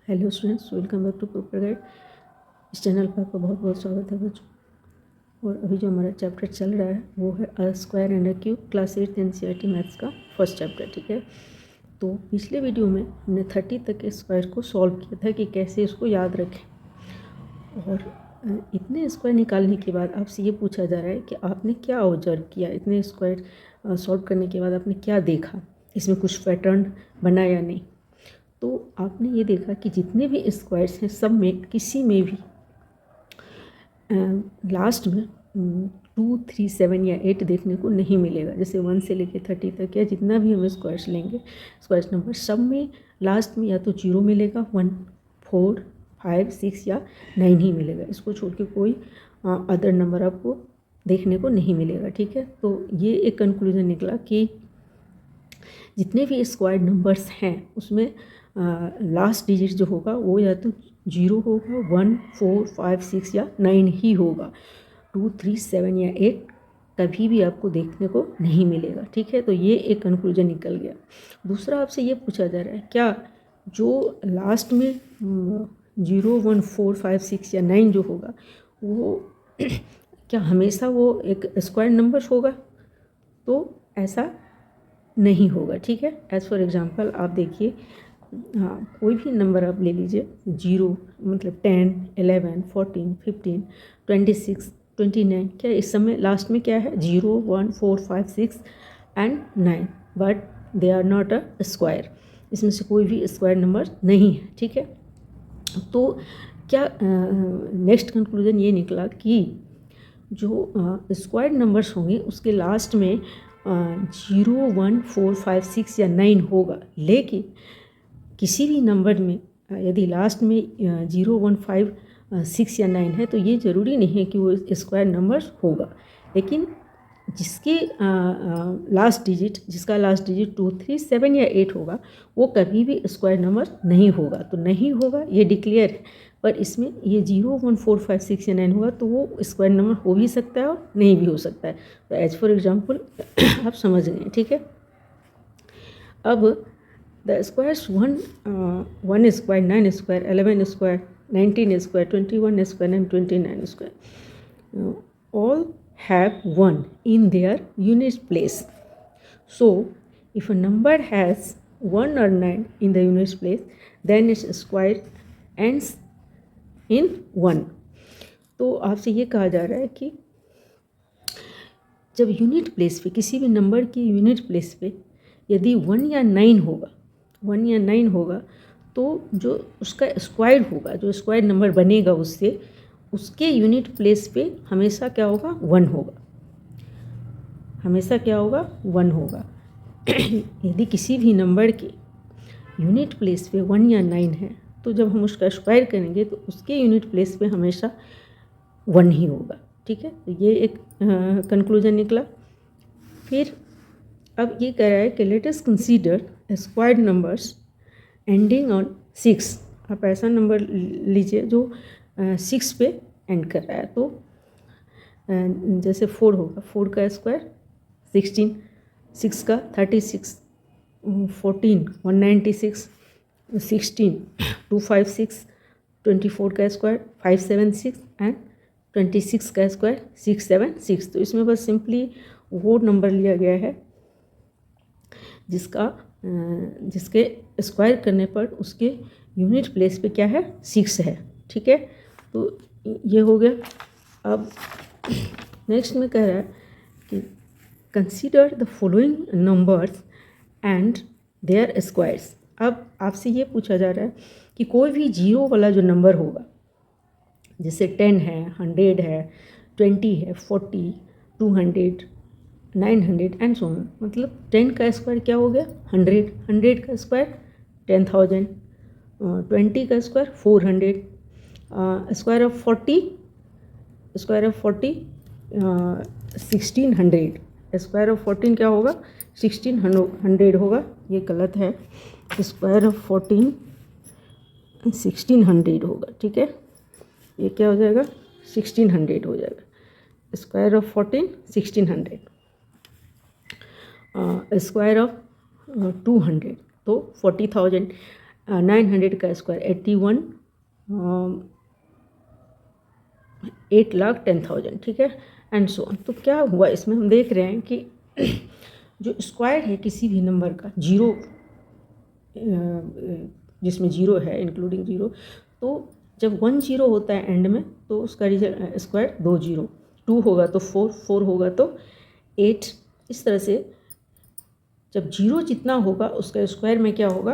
Hello students, welcome back to proper guide. इस channel पर आपका बहुत बहुत स्वागत है बच्चों। और अभी जो हमारा चैप्टर चल रहा है वो है a square and a cube, class 8 NCERT maths का फर्स्ट चैप्टर। ठीक है, तो पिछले वीडियो में हमने 30 तक के स्क्वायर को सॉल्व किया था कि कैसे इसको याद रखें। और इतने स्क्वायर निकालने के बाद आपसे ये पूछा जा रहा है कि आपने क्या ऑब्जर्व किया, इतने स्क्वायर सॉल्व करने के बाद आपने क्या देखा, इसमें कुछ पैटर्न बना या नहीं। तो आपने ये देखा कि जितने भी स्क्वायर्स हैं सब में किसी में भी लास्ट में 2, 3, 7 या 8 देखने को नहीं मिलेगा। जैसे 1 से लेके 30 तक या जितना भी हम स्क्वायर्स लेंगे, स्क्वायर्स नंबर सब में लास्ट में या तो 0 मिलेगा, 1, 4, 5, 6 या 9 ही मिलेगा। इसको छोड़ के कोई अदर नंबर आपको देखने को नहीं मिलेगा। ठीक है, तो ये एक कंक्लूजन निकला कि जितने भी स्क्वायर नंबर्स हैं उसमें लास्ट डिजिट जो होगा वो या तो 0 होगा, 1, 4, 5, 6 या 9 ही होगा। 2, 3, 7 या 8 कभी भी आपको देखने को नहीं मिलेगा। ठीक है, तो ये एक कंक्लूजन निकल गया। दूसरा आपसे ये पूछा जा रहा है क्या जो लास्ट में 0, 1, 4, 5, 6 या 9 जो होगा वो क्या हमेशा वो एक स्क्वायर नंबर होगा? तो ऐसा नहीं होगा। ठीक है, एज़ फॉर एग्जांपल आप देखिए, हाँ कोई भी नंबर आप ले लीजिए, 0 मतलब 10, 11, 14, 15, 26, 29, क्या इस समय लास्ट में क्या है? 0, 1, 4, 5, 6 and 9, but they are not a square. इसमें से कोई भी स्क्वायर नंबर नहीं है। ठीक है, तो क्या नेक्स्ट कंक्लूजन ये निकला कि जो स्क्वायर नंबर्स होंगे उसके लास्ट में 0, 1, 4, 5, 6 या 9 होगा। लेकिन किसी भी नंबर में यदि लास्ट में 0, 1, 5, 6 या 9 है तो ये ज़रूरी नहीं है कि वो स्क्वायर नंबर होगा। लेकिन जिसके जिसका लास्ट डिजिट 2, 3, 7 या 8 होगा वो कभी भी स्क्वायर नंबर नहीं होगा। तो नहीं होगा ये डिक्लेयर है, पर इसमें ये 0, 1, 4, 5, 6 या 9 होगा तो वो स्क्वायर नंबर हो भी सकता है और नहीं भी हो सकता है। तो एज फॉर एग्जाम्पल आप समझ गए। ठीक है, अब the squares 1 square, 9 square, 11 square, 19 square, 21 square and 29 square all have 1 in their unit place. So if a number has 1 or 9 in the unit place, then its square ends in 1. तो आपसे ये कहा जा रहा है कि जब यूनिट प्लेस पे, किसी भी नंबर की यूनिट प्लेस पे यदि 1 या 9 होगा, 1 या 9 होगा तो जो उसका स्क्वायर होगा, जो स्क्वायर नंबर बनेगा उससे, उसके यूनिट प्लेस पे हमेशा क्या होगा? 1 होगा। हमेशा क्या होगा? 1 होगा। यदि किसी भी नंबर के यूनिट प्लेस पे 1 या 9 है तो जब हम उसका स्क्वायर करेंगे तो उसके यूनिट प्लेस पे हमेशा 1 ही होगा। ठीक है, तो ये एक कंक्लूजन निकला। फिर अब ये कह रहा है कि let us consider squared numbers ending on 6। आप ऐसा नंबर लीजिए जो 6 पे एंड कर रहा है। तो जैसे 4 होगा, 4 का स्क्वायर 16, 6 का 36, 14 196, 16 256, 24 का स्क्वायर 576 एंड 26 का स्क्वायर 676। तो इसमें बस सिंपली वो नंबर लिया गया है जिसके स्क्वायर करने पर उसके यूनिट प्लेस पे क्या है? 6 है। ठीक है, तो ये हो गया। अब नेक्स्ट में कह रहा है कि consider the following numbers and their squares. अब आपसे ये पूछा जा रहा है कि कोई भी 0 वाला जो नंबर होगा, जैसे 10 है, 100 है, 20 है, 40, 200, 900 एंड सो ऑन। मतलब 10 का स्क्वायर क्या हो गया? 100, 100 का स्क्वायर 10,000, 20 का square 400, square of 40 1600। Square of 14 क्या होगा? 1600 होगा। ये गलत है, स्क्वायर ऑफ 14 1600 होगा। ठीक है, ये क्या हो जाएगा? 1600 हो जाएगा। स्क्वायर ऑफ 14 1600, स्क्वायर ऑफ 200 तो 40,000 900 का स्क्वायर 81, 8,10,000, ठीक है, एंड सो ऑन। तो क्या हुआ इसमें, हम देख रहे हैं कि जो स्क्वायर है किसी भी नंबर का, जीरो जिसमें जीरो है इंक्लूडिंग जीरो, तो जब 1 जीरो होता है एंड में तो उसका रिजल्ट स्क्वायर 2 जीरो, 2 होगा तो 4, 4 होगा तो 8, इस तरह से जब जीरो जितना होगा उसका स्क्वायर में क्या होगा,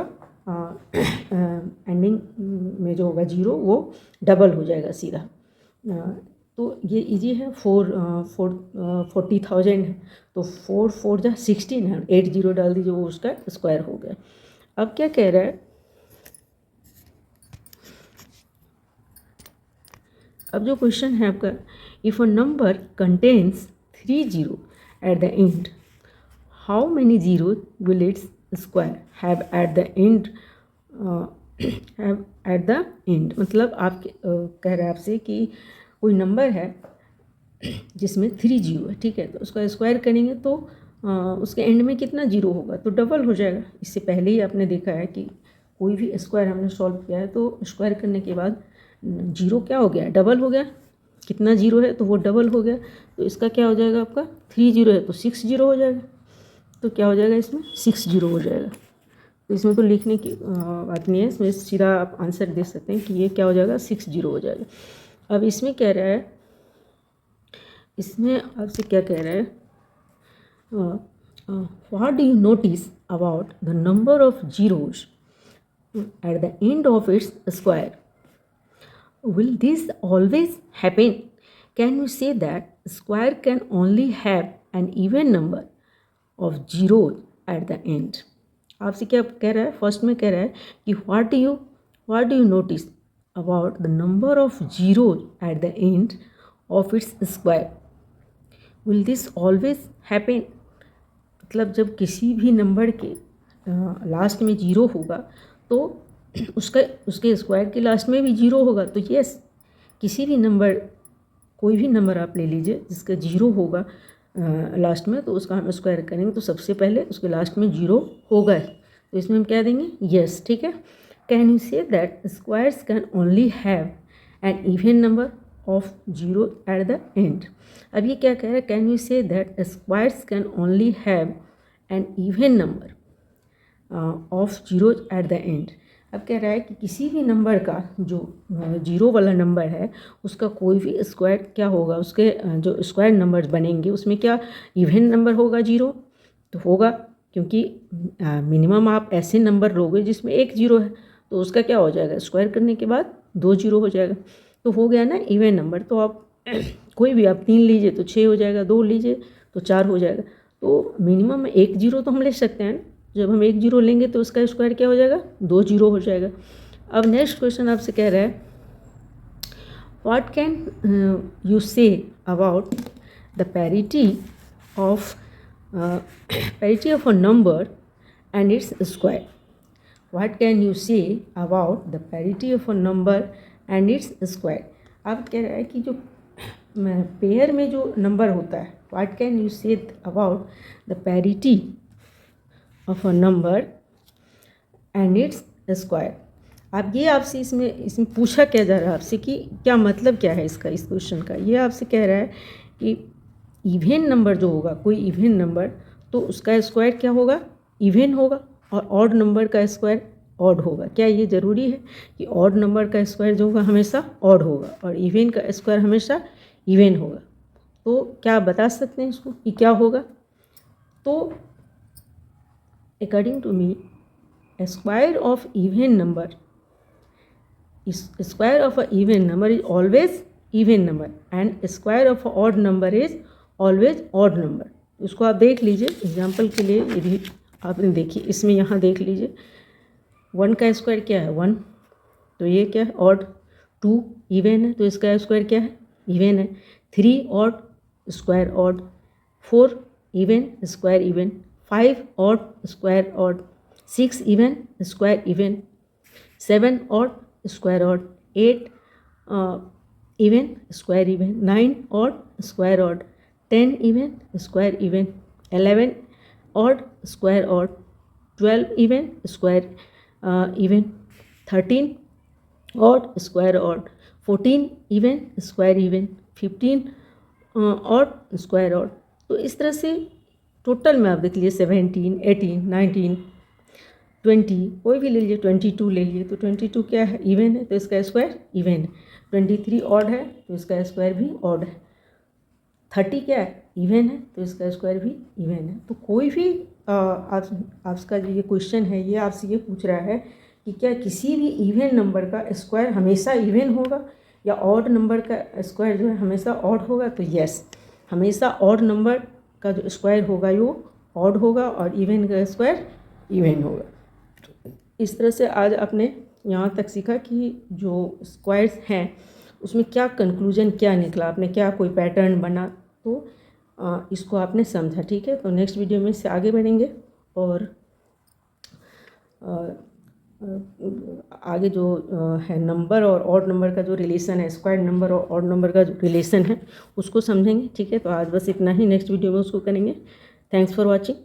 एंडिंग में जो होगा जीरो वो डबल हो जाएगा सीधा। तो ये इजी है, 40,000 है तो 4 4 जा 16 है, 8 जीरो डाल दीजिए, वो उसका स्क्वायर हो गया। अब क्या कह रहा है, अब जो क्वेश्चन है आपका, if a number contains 3 zero at the end, how many zero will its square have at the end, have at the end, मतलब आप कह रहे हैं आपसे कि कोई नंबर है जिसमें 3 जीरो है, ठीक है, तो उसका स्क्वायर करेंगे तो उसके एंड में कितना जीरो होगा, तो डबल हो जाएगा। इससे पहले ही आपने देखा है कि कोई भी स्क्वायर हमने सॉल्व किया है तो स्क्वायर करने के बाद जीरो क्या हो गया, डबल हो गया, कितना जीरो है तो वो डबल हो गया, तो इसका क्या हो जाएगा आपका, 3 जीरो है तो 6 जीरो हो जाएगा, तो क्या हो जाएगा इसमें 6 जीरो हो जाएगा। तो इसमें तो लिखने की बात नहीं है, इसमें सीधा आप आंसर दे सकते हैं कि ये क्या हो जाएगा, 6 जीरो हो जाएगा। अब इसमें कह रहा है, इसमें आपसे क्या कह रहा है, what do you notice about the number of zeros at the end of its square, will this always happen? Can you say that square can only have an even number of zeros at the end? आपसे क्या कह रहा है, first में कह रहा है कि what do you notice about the number of zeros at the end of its square? Will this always happen? मतलब जब किसी भी नंबर के लास्ट में जीरो होगा तो उसके स्क्वायर के लास्ट में भी जीरो होगा, तो यस, किसी भी नंबर, कोई भी नंबर आप ले लीजिए जिसका जीरो होगा लास्ट में, तो उसका हम स्क्वायर करेंगे तो सबसे पहले उसके लास्ट में जीरो होगा, तो इसमें हम क्या देंगे, यस, ठीक है। Can you say that squares can only have an even number of zero at the end. अब ये क्या कह रहा है, can you say that squares can only have an even number of zero at the end. अब कह रहा है कि किसी भी नंबर का जो जीरो वाला नंबर है उसका कोई भी स्क्वायर क्या होगा, उसके जो स्क्वायर नंबर्स बनेंगे उसमें क्या इवन नंबर होगा, जीरो तो होगा, क्योंकि मिनिमम आप ऐसे नंबर लोगे जिसमें एक जीरो है तो उसका क्या हो जाएगा, स्क्वायर करने के बाद 2 जीरो हो जाएगा, तो हो गया ना इवन नंबर। तो आप कोई भी आप 3 लीजिए तो 6 हो जाएगा, 2 लीजिए तो 4 हो जाएगा, तो मिनिमम 1 जीरो तो हम ले सकते हैं। जब हम 1 जीरो लेंगे तो उसका स्क्वायर क्या हो जाएगा, 2 जीरो हो जाएगा। अब नेक्स्ट क्वेश्चन आपसे कह रहा है, what can you say about the parity of a number and its square. What can you say about the parity of a number and its square. अब कह रहा है कि जो पेयर में जो नंबर होता है, what can you say about the parity of a number and its square. अब ये आपसे इसमें पूछा क्या जा रहा है आपसे कि क्या मतलब क्या है इसका, इस क्वेश्चन का। ये आपसे कह रहा है कि इवन नंबर जो होगा, कोई इवन नंबर, तो उसका स्क्वायर क्या होगा, इवन होगा, और ऑड नंबर का स्क्वायर ऑड होगा। क्या ये ज़रूरी है कि ऑड नंबर का स्क्वायर जो होगा हमेशा ऑड होगा और इवन का स्क्वायर हमेशा इवन होगा? तो क्या आप बता सकते हैं इसको कि क्या होगा? तो according to me, a square of even number is always even number and a square of a odd number is always odd number। इसको आप देख लीजिए एग्जाम्पल के लिए, यदि आपने देखी इसमें, यहाँ देख लीजिए 1 का स्क्वायर क्या है 1, तो ये क्या है ऑड, 2 इवन है तो इसका स्क्वायर क्या है इवन है, 3 odd square odd, 4 even square even, 5 odd square odd, 6 even square even, 7 odd square odd, 8 even square even, 9 odd square odd, 10 even square even, 11 odd square odd, 12 even square even, 13 odd square odd, 14 even square even, 15 odd square odd. तो इस तरह से total में आप देख लीजिए 17, 18, 19, 20, कोई भी ले लीजिए, 22 ले लीजिए, तो 22 क्या है, इवन है तो इसका स्क्वायर इवन है। 23 ऑड है तो इसका स्क्वायर भी ऑड है। 30 क्या है, इवन है तो इसका स्क्वायर भी इवन है। तो कोई भी आपका जो ये क्वेश्चन है ये आपसे ये पूछ रहा है कि क्या किसी भी इवन नंबर का स्क्वायर हमेशा इवन होगा या ऑड नंबर का स्क्वायर जो है हमेशा ऑड होगा। तो यस, हमेशा ऑड नंबर का जो स्क्वायर होगा वो ऑड होगा और इवन का स्क्वायर इवन होगा। इस तरह से आज आपने यहाँ तक सीखा कि जो स्क्वायर्स हैं उसमें क्या कंक्लूजन क्या निकला, आपने क्या कोई पैटर्न बना, तो इसको आपने समझा। ठीक है, तो नेक्स्ट वीडियो में इससे आगे बढ़ेंगे और आगे जो है नंबर और ऑड नंबर का जो रिलेशन है, स्क्वायर नंबर और ऑड नंबर का जो रिलेशन है उसको समझेंगे। ठीक है, तो आज बस इतना ही, नेक्स्ट वीडियो में उसको करेंगे। Thanks for watching.